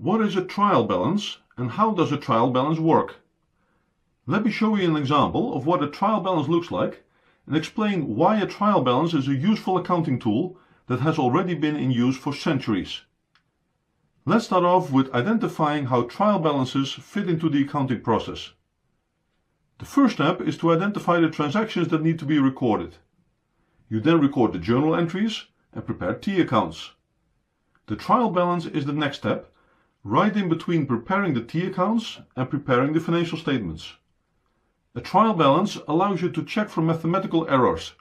What is a trial balance and how does a trial balance work? Let me show you an example of what a trial balance looks like and explain why a trial balance is a useful accounting tool that has already been in use for centuries. Let's start off with identifying how trial balances fit into the accounting process. The first step is to identify the transactions that need to be recorded. You then record the journal entries and prepare T accounts. The trial balance is the next step, right in between preparing the T accounts and preparing the financial statements. A trial balance allows you to check for mathematical errors.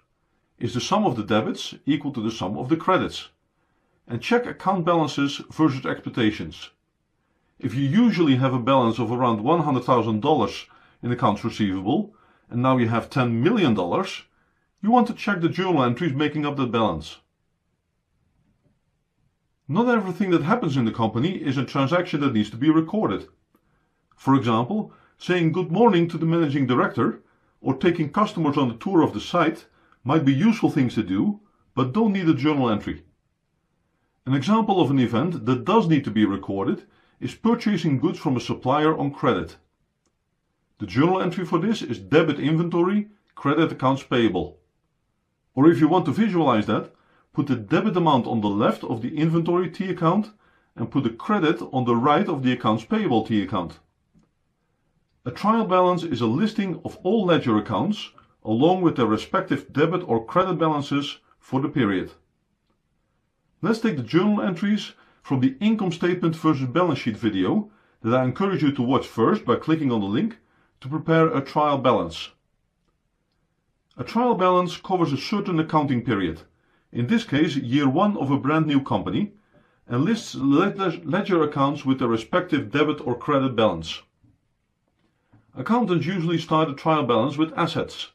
Is the sum of the debits equal to the sum of the credits? And check account balances versus expectations. If you usually have a balance of around $100,000 in accounts receivable and now you have $10 million, you want to check the journal entries making up that balance. Not everything that happens in the company is a transaction that needs to be recorded. For example, saying good morning to the managing director or taking customers on a tour of the site might be useful things to do, but don't need a journal entry. An example of an event that does need to be recorded is purchasing goods from a supplier on credit. The journal entry for this is debit inventory, credit accounts payable. Or if you want to visualize that, put the debit amount on the left of the inventory T account and put the credit on the right of the accounts payable T account. A trial balance is a listing of all ledger accounts along with their respective debit or credit balances for the period. Let's take the journal entries from the income statement versus balance sheet video that I encourage you to watch first by clicking on the link to prepare a trial balance. A trial balance covers a certain accounting period, in this case year one of a brand new company, and lists ledger accounts with their respective debit or credit balance. Accountants usually start a trial balance with assets.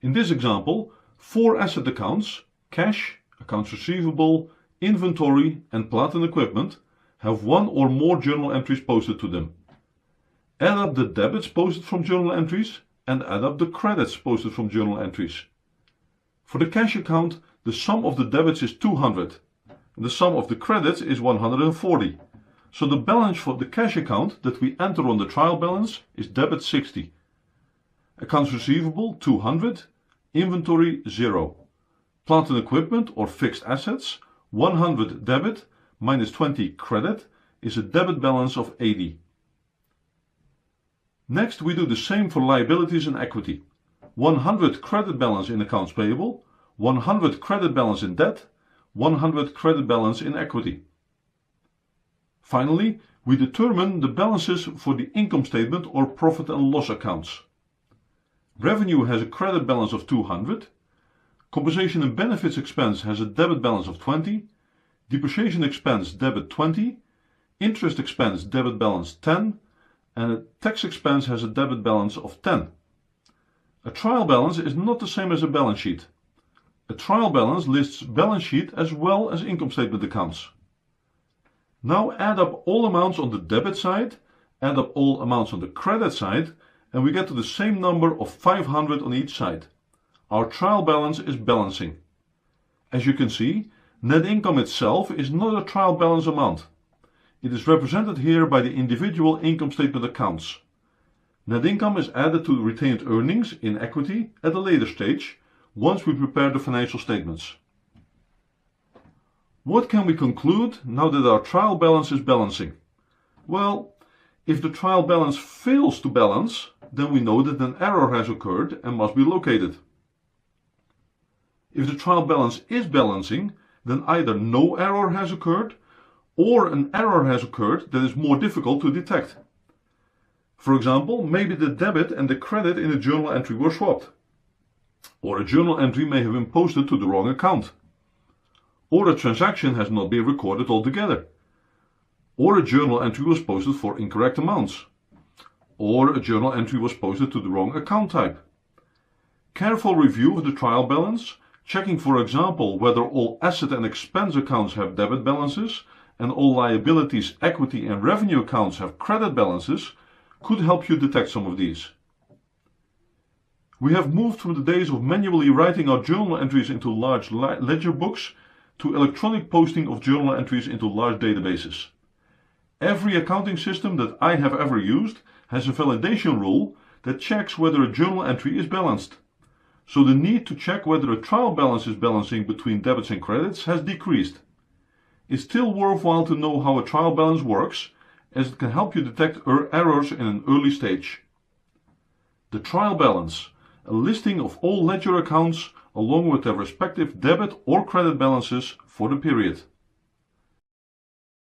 In this example, 4 asset accounts, cash, accounts receivable, inventory and plant and equipment, have one or more journal entries posted to them. Add up the debits posted from journal entries and add up the credits posted from journal entries. For the cash account, the sum of the debits is 200 and the sum of the credits is 140. So the balance for the cash account that we enter on the trial balance is debit 60. Accounts receivable 200, inventory 0. Plant and equipment or fixed assets 100 debit minus 20 credit is a debit balance of 80. Next we do the same for liabilities and equity. 100 credit balance in accounts payable, 100 credit balance in debt, 100 credit balance in equity. Finally, we determine the balances for the income statement or profit and loss accounts. Revenue has a credit balance of 200, compensation and benefits expense has a debit balance of 20, depreciation expense debit 20, interest expense debit balance 10, and a tax expense has a debit balance of 10. A trial balance is not the same as a balance sheet. A trial balance lists balance sheet as well as income statement accounts. Now add up all amounts on the debit side, add up all amounts on the credit side, and we get to the same number of 500 on each side. Our trial balance is balancing. As you can see, net income itself is not a trial balance amount. It is represented here by the individual income statement accounts. Net income is added to retained earnings in equity at a later stage, once we prepare the financial statements. What can we conclude now that our trial balance is balancing? Well, if the trial balance fails to balance, then we know that an error has occurred and must be located. If the trial balance is balancing, then either no error has occurred or an error has occurred that is more difficult to detect. For example, maybe the debit and the credit in a journal entry were swapped. Or a journal entry may have been posted to the wrong account. Or a transaction has not been recorded altogether. Or a journal entry was posted for incorrect amounts. Or a journal entry was posted to the wrong account type. Careful review of the trial balance, checking for example whether all asset and expense accounts have debit balances and all liabilities, equity and revenue accounts have credit balances, could help you detect some of these. We have moved from the days of manually writing our journal entries into large ledger books to electronic posting of journal entries into large databases. Every accounting system that I have ever used has a validation rule that checks whether a journal entry is balanced. So the need to check whether a trial balance is balancing between debits and credits has decreased. It's still worthwhile to know how a trial balance works, as it can help you detect errors in an early stage. The trial balance, a listing of all ledger accounts along with their respective debit or credit balances for the period.